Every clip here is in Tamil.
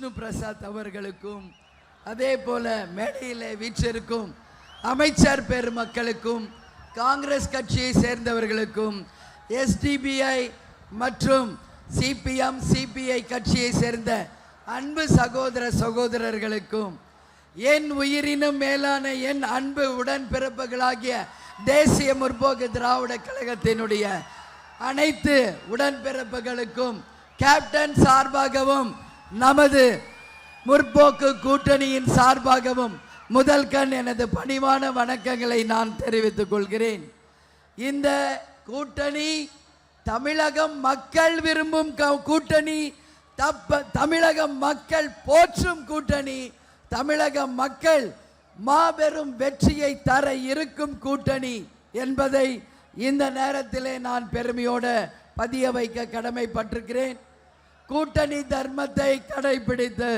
விஷ்ணு பிரசாத் அவர்களுக்கும் அதே போல மேடையில் வீற்றிருக்கும் அமைச்சர் பெருமக்களுக்கும் காங்கிரஸ் கட்சியை சேர்ந்தவர்களுக்கும் எஸ்டிபிஐ மற்றும் சிபிஎம் சிபிஐ கட்சியை சேர்ந்த அன்பு சகோதர சகோதரர்களுக்கும் என் உயிரினும் மேலான என் அன்பு உடன்பிறப்புகளாகிய தேசிய முற்போக்கு திராவிட கழகத்தினுடைய அனைத்து உடன்பிறப்புகளுக்கும் கேப்டன் சார்பாகவும் நமது முற்போக்கு கூட்டணியின் சார்பாகவும் முதல் கண் எனது பணிவான வணக்கங்களை நான் தெரிவித்துக் கொள்கிறேன். இந்த கூட்டணி தமிழகம் மக்கள் விரும்பும் கூட்டணி, தமிழகம் மக்கள் போற்றும் கூட்டணி, தமிழக மக்கள் மாபெரும் வெற்றியை தர இருக்கும் கூட்டணி என்பதை இந்த நேரத்திலே நான் பெருமையோடு பதிய வைக்க கடமைப்பட்டிருக்கிறேன். கூட்டணி தர்மத்தை கடைபிடித்து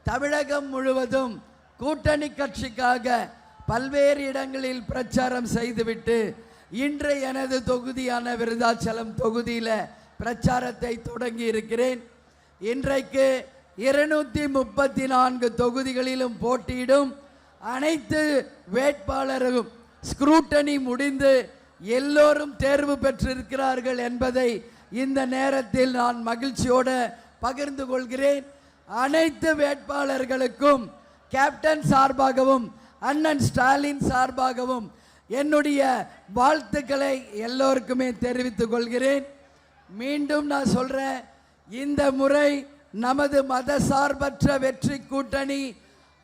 தமிழகம் முழுவதும் கூட்டணி கட்சிக்காக பல்வேறு இடங்களில் பிரச்சாரம் செய்துவிட்டு இன்று எனது தொகுதியான விருதாச்சலம் தொகுதியில் பிரச்சாரத்தை தொடங்கி இருக்கிறேன். இன்றைக்கு 234 தொகுதிகளிலும் போட்டியிடும் அனைத்து வேட்பாளரும் ஸ்க்ரூட்டனி முடிந்து எல்லோரும் தேர்வு பெற்றிருக்கிறார்கள் என்பதை இந்த நேரத்தில் நான் மகிழ்ச்சியோடு பகிர்ந்து கொள்கிறேன். அனைத்து வேட்பாளர்களுக்கும் கேப்டன் சார்பாகவும் அண்ணன் ஸ்டாலின் சார்பாகவும் என்னுடைய வாழ்த்துக்களை எல்லோருக்குமே தெரிவித்துக் கொள்கிறேன். மீண்டும் நான் சொல்றேன், இந்த முறை நமது மதசார்பற்ற வெற்றி கூட்டணி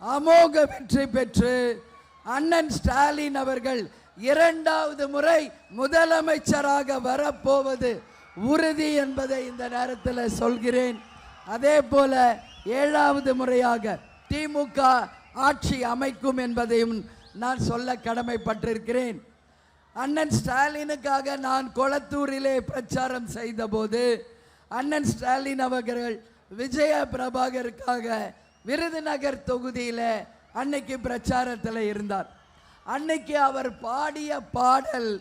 அமோக வெற்றி பெற்று அண்ணன் ஸ்டாலின் அவர்கள் 2வது முறை முதலமைச்சராக வரப்போவது உறுதி என்பதை இந்த நேரத்தில் சொல்கிறேன். அதே போல 7வது முறையாக திமுக ஆட்சி அமைக்கும் என்பதையும் நான் சொல்ல கடமைப்பட்டிருக்கிறேன். அண்ணன் ஸ்டாலினுக்காக நான் கொளத்தூரிலே பிரச்சாரம் செய்த போது அண்ணன் ஸ்டாலின் அவர்கள் விஜய பிரபாகருக்காக விருதுநகர் தொகுதியில் அன்னைக்கு பிரச்சாரத்தில் இருந்தார். அன்னைக்கு அவர் பாடிய பாடல்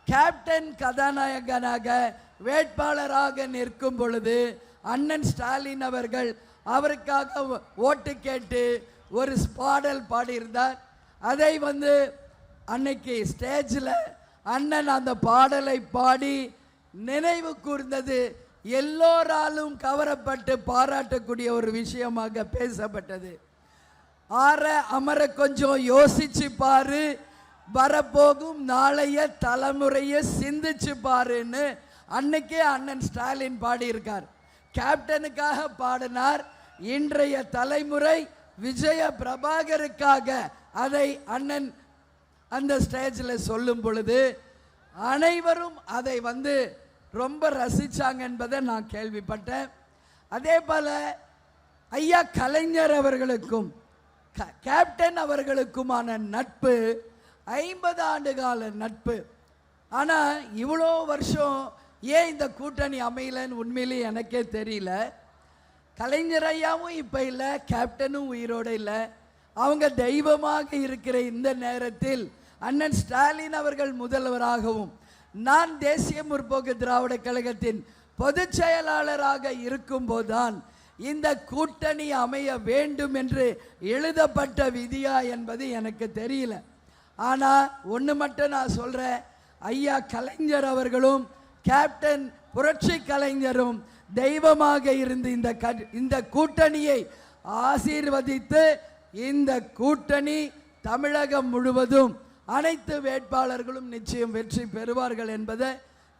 கேப்டன் கதாநாயகனாக வேட்பாளராக நிற்கும் பொழுது அண்ணன் ஸ்டாலின் அவர்கள் அவருக்காக ஓட்டு கேட்டு ஒரு பாடல் பாடியிருந்தார். அதை அன்னைக்கு ஸ்டேஜில் அண்ணன் அந்த பாடலை பாடி நினைவு கூர்ந்தது எல்லோராலும் கவரப்பட்டு பாராட்டக்கூடிய ஒரு விஷயமாக பேசப்பட்டது. அமர கொஞ்சம் யோசிச்சு பாரு, வரப்போகும் நாளைய தலைமுறையை சிந்திச்சு பாருன்னு அன்னைக்கே அண்ணன் ஸ்டாலின் பாடியிருக்கார். கேப்டனுக்காக பாடினார். இன்றைய தலைமுறை விஜய பிரபாகருக்காக அதை அண்ணன் அந்த ஸ்டேஜில் சொல்லும் பொழுது அனைவரும் அதை ரொம்ப ரசிச்சாங்க என்பதை நான் கேள்விப்பட்டேன். அதே போல ஐயா கலைஞர் அவர்களுக்கும் கேப்டன் அவர்களுக்குமான நட்பு 50 ஆண்டு கால நட்பு. ஆனால் இவ்வளோ வருஷம் ஏன் இந்த கூட்டணி அமையலன்னு உண்மையிலே எனக்கே தெரியல. கலைஞர் ஐயாவும் இப்போ இல்லை, கேப்டனும் உயிரோடு இல்லை. அவங்க தெய்வமாக இருக்கிற இந்த நேரத்தில் அண்ணன் ஸ்டாலின் அவர்கள் முதல்வராகவும் நான் தேசிய முற்போக்கு திராவிட கழகத்தின் பொதுச் செயலாளராக இருக்கும்போதுதான் இந்த கூட்டணி அமைய வேண்டும் என்று எழுதப்பட்ட விதியா என்பது எனக்கு தெரியல. ஆனால் ஒன்று மட்டும் நான் சொல்கிறேன், ஐயா கலைஞர் அவர்களும் கேப்டன் புரட்சி கலைஞரும் தெய்வமாக இருந்து இந்த கூட்டணியை ஆசீர்வதித்து இந்த கூட்டணி தமிழகம் முழுவதும் அனைத்து வேட்பாளர்களும் நிச்சயம் வெற்றி பெறுவார்கள் என்பதை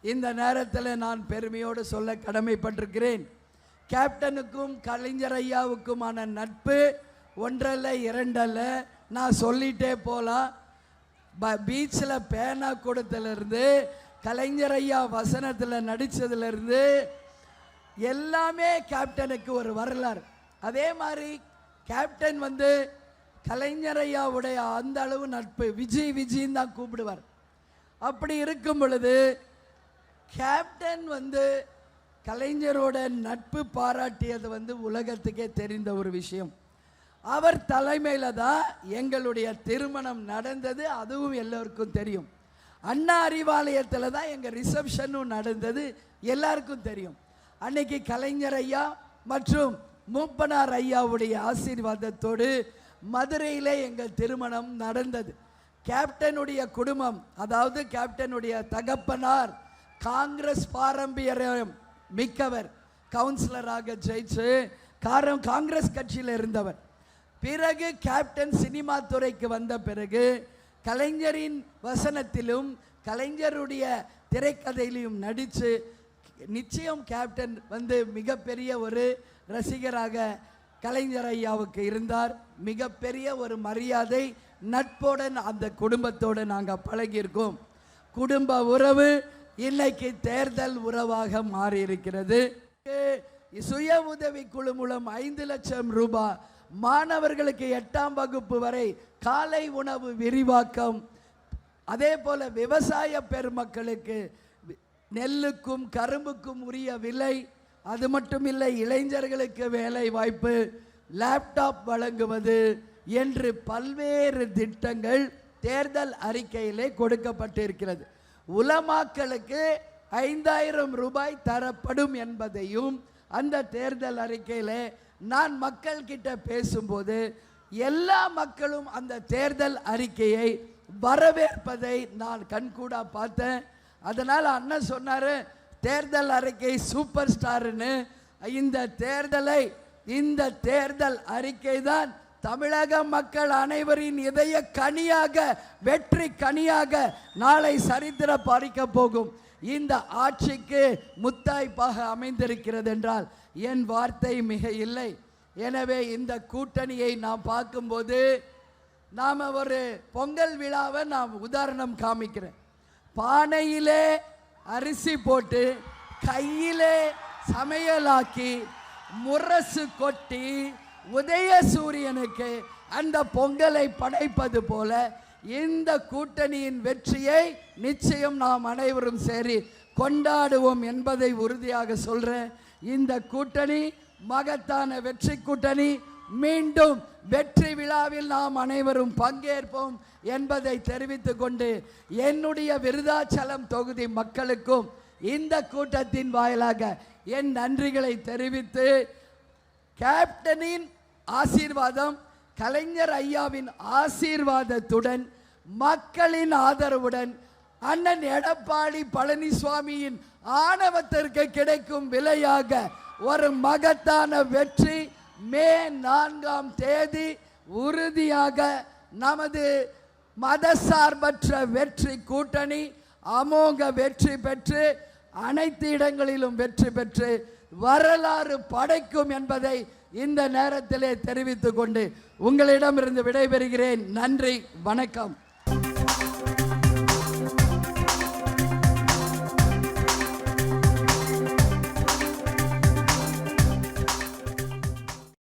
இந்த நேரத்தில் நான் பெருமையோடு சொல்ல கடமைப்பட்டிருக்கிறேன். கேப்டனுக்கும் கலைஞர் ஐயாவுக்குமான நட்பு ஒன்றல்ல இரண்டல்ல, நான் சொல்லிட்டே போகலாம். பீச்சில் பேனா கூடத்திலிருந்து கலைஞர் ஐயா வசனத்தில் நடித்ததுலேருந்து எல்லாமே கேப்டனுக்கு ஒரு வரலாறு. அதே மாதிரி கேப்டன் கலைஞர் ஐயாவுடைய அந்த அளவு நட்பு விஜின்னு தான் கூப்பிடுவார். அப்படி இருக்கும் பொழுது கேப்டன் கலைஞரோட நட்பு பாராட்டியது உலகத்துக்கே தெரிந்த ஒரு விஷயம். அவர் தலைமையில் தான் எங்களுடைய திருமணம் நடந்தது, அதுவும் எல்லோருக்கும் தெரியும். அண்ணா அறிவாலயத்தில் தான் எங்கள் ரிசப்ஷனும் நடந்தது, எல்லாருக்கும் தெரியும். அன்னைக்கு கலைஞர் ஐயா மற்றும் மூப்பனார் ஐயாவுடைய ஆசீர்வாதத்தோடு மதுரையிலே எங்கள் திருமணம் நடந்தது. கேப்டனுடைய குடும்பம், அதாவது கேப்டனுடைய தகப்பனார் காங்கிரஸ் பாரம்பரியம் மிக்கவர், கவுன்சிலராக ஜெயிச்சு காங்கிரஸ் கட்சியில் இருந்தவர். பிறகு கேப்டன் சினிமா துறைக்கு வந்த பிறகு கலைஞரின் வசனத்திலும் கலைஞருடைய திரைக்கதையிலும் நடித்து நிச்சயம் கேப்டன் மிகப்பெரிய ஒரு ரசிகராக கலைஞர் ஐயாவுக்கு இருந்தார். மிகப்பெரிய ஒரு மரியாதை நட்புடன் அந்த குடும்பத்தோடு நாங்கள் பழகியிருக்கோம். குடும்ப உறவு இன்னைக்கு தேர்தல் உறவாக மாறி இருக்கிறது. சுய உதவி குழு மூலம் 5 லட்சம் ரூபாய் மாணவர்களுக்கு 8ஆம் வகுப்பு வரை காலை உணவு விரிவாக்கம், அதே போல விவசாய பெருமக்களுக்கு நெல்லுக்கும் கரும்புக்கும் உரிய விலை, அது மட்டுமில்லை இளைஞர்களுக்கு வேலை வாய்ப்பு, லேப்டாப் வழங்குவது என்று பல்வேறு திட்டங்கள் தேர்தல் அறிக்கையிலே கொடுக்கப்பட்டிருக்கிறது. உலமாக்களுக்கு 5000 ரூபாய் தரப்படும் என்பதையும் அந்த தேர்தல் அறிக்கையிலே நான் மக்கள் கிட்ட பேசும்போது எல்லா மக்களும் அந்த தேர்தல் அறிக்கையை வரவேற்பதை நான் கண்கூடா பார்த்தேன். அதனால் அண்ணன் சொன்னார், தேர்தல் அறிக்கை சூப்பர் ஸ்டார்னு. இந்த தேர்தல் அறிக்கை தான் தமிழக மக்கள் அனைவரின் இதய கனியாக, வெற்றி கனியாக நாளை சரித்திர பறிக்க போகும் இந்த ஆட்சிக்கு முத்தாய்ப்பாக அமைந்திருக்கிறது என்றால் என் வார்த்தை மிக இல்லை. எனவே இந்த கூட்டணியை நாம் பார்க்கும்போது நாம் ஒரு பொங்கல் விழாவை நாம் உதாரணம் காமிக்கிறேன். பானையிலே அரிசி போட்டு கையிலே சமையலாக்கி முரசு கொட்டி உதய சூரியனுக்கு அந்த பொங்கலை படைப்பது போல இந்த கூட்டணியின் வெற்றியை நிச்சயம் நாம் அனைவரும் சரி கொண்டாடுவோம் என்பதை உறுதியாக சொல்றேன். இந்த கூட்டணி மகத்தான வெற்றி கூட்டணி. மீண்டும் வெற்றி விழாவில் நாம் அனைவரும் பங்கேற்போம் என்பதை தெரிவித்துக் கொண்டு என்னுடைய விருதாச்சலம் தொகுதி மக்களுக்கும் இந்த கூட்டத்தின் வாயிலாக என் நன்றிகளை தெரிவித்து, கேப்டனின் ஆசீர்வாதம், கலைஞர் ஐயாவின் ஆசீர்வாதத்துடன், மக்களின் ஆதரவுடன், அண்ணன் எடப்பாடி பழனிசாமியின் ஆணவத்திற்கு கிடைக்கும் விலையாக ஒரு மகத்தான வெற்றி மே 4ஆம் தேதி உறுதியாக நமது மதசார்பற்ற வெற்றி கூட்டணி அமோக வெற்றி பெற்று அனைத்து இடங்களிலும் வெற்றி பெற்று வரலாறு படைக்கும் என்பதை இந்த நேரத்திலே தெரிவித்துக் கொண்டு உங்களிடமிருந்து விடைபெறுகிறேன். நன்றி, வணக்கம்.